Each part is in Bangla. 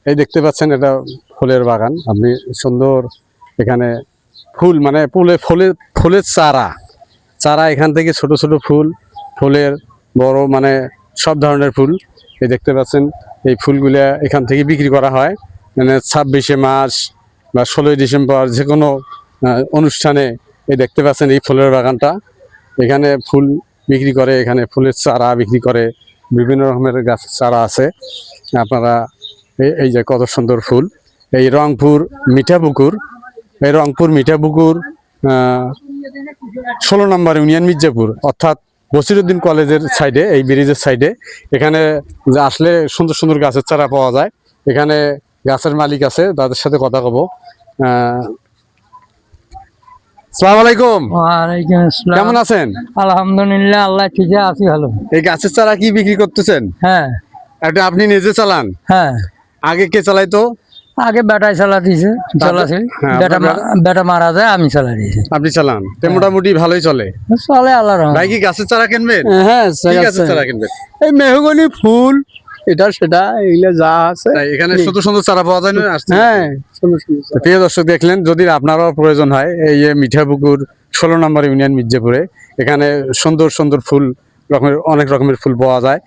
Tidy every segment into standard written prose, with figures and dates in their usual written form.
এই দেখতে পাচ্ছেন এটা ফুলের বাগান। আপনি সুন্দর এখানে ফুল মানে ফুলের চারা এখান থেকে ছোট ছোট ফুলের বড় মানে সব ধরনের ফুল এই দেখতে পাচ্ছেন। এই ফুলগুলা এখান থেকে বিক্রি করা হয়, মানে 26শে মার্চ বা 16ই ডিসেম্বর যে কোনো অনুষ্ঠানে। এই দেখতে পাচ্ছেন এই ফুলের বাগানটা, এখানে ফুল বিক্রি করে, এখানে ফুলের চারা বিক্রি করে, বিভিন্ন রকমের গাছের চারা আছে। আপনারা এই যে কত সুন্দর ফুল। এই রংপুর মিঠাপুকুর, এই রংপুর মিঠাপুকুর 16 নম্বর ইউনিয়ন মির্জাপুর, অর্থাৎ বসিরউদ্দিন কলেজের সাইডে, এই ব্রিজের সাইডে। এখানে আসলে সুন্দর সুন্দর গাছের চারা পাওয়া যায়। এখানে গাছের মালিক আছে, তাদের সাথে কথা কব। আসসালামু আলাইকুম। ওয়ালাইকুম আসসালাম। কেমন আছেন? আলহামদুলিল্লাহ, আল্লাহ ঠিক আছি, ভালো। এই গাছের চারা কি বিক্রি করতেছেন? হ্যাঁ এটা আপনি নিজে চালান? হ্যাঁ, আগে কে চালাইতো? আগে বেটায় চালা দিয়েছে, চালাছিল। হ্যাঁ, বেটা মারা যায়, আমি চালা দিয়েছি। আপনি চালান তো? মোটামুটি ভালোই চলে। চলে আল্লাহর রহমতে। ভাই কি গাছের চারা কিনবেন? হ্যাঁ, কি গাছের চারা কিনবেন? এই মেহগনি ফুল, এটা সেটা এগুলো যা আছে। তাই এখানে সুন্দর সুন্দর চারা পাওয়া যায় না? হ্যাঁ, প্রিয় দর্শক, দেখলেন, যদি আপনারও প্রয়োজন হয় এই যে মিঠাপুকুর 16 নম্বর ইউনিয়ন মির্জাপুরে, এখানে সুন্দর সুন্দর ফুল অনেক রকমের ফুল পাওয়া যায়।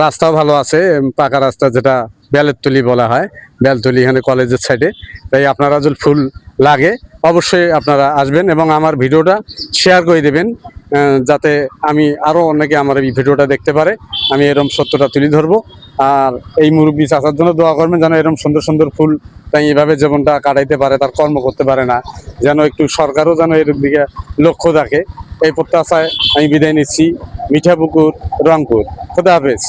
রাস্তাও ভালো আছে, পাকা রাস্তা, যেটা বেলতলি বলা হয়, বেলতলি এখানে কলেজের সাইডে। তাই আপনারা যদি ফুল লাগে অবশ্যই আপনারা আসবেন এবং আমার ভিডিওটা শেয়ার করে দেবেন, যাতে আমি আরও অনেকে আমার এই ভিডিওটা দেখতে পারে, আমি এরকম সত্যটা তুলে ধরবো। আর এই মুরব্বী চাচার জন্য দোয়া করবেন, যেন এরকম সুন্দর সুন্দর ফুল তাই এইভাবে জীবনটা কাটাইতে পারে, তার কর্ম করতে পারে না, যেন একটু সরকারও যেন এর দিকে লক্ষ্য রাখে। এই প্রত্যাশায় আমি বিদায় নিচ্ছি। মিঠাপুকুর, রংপুর। খোদা হাফেজ।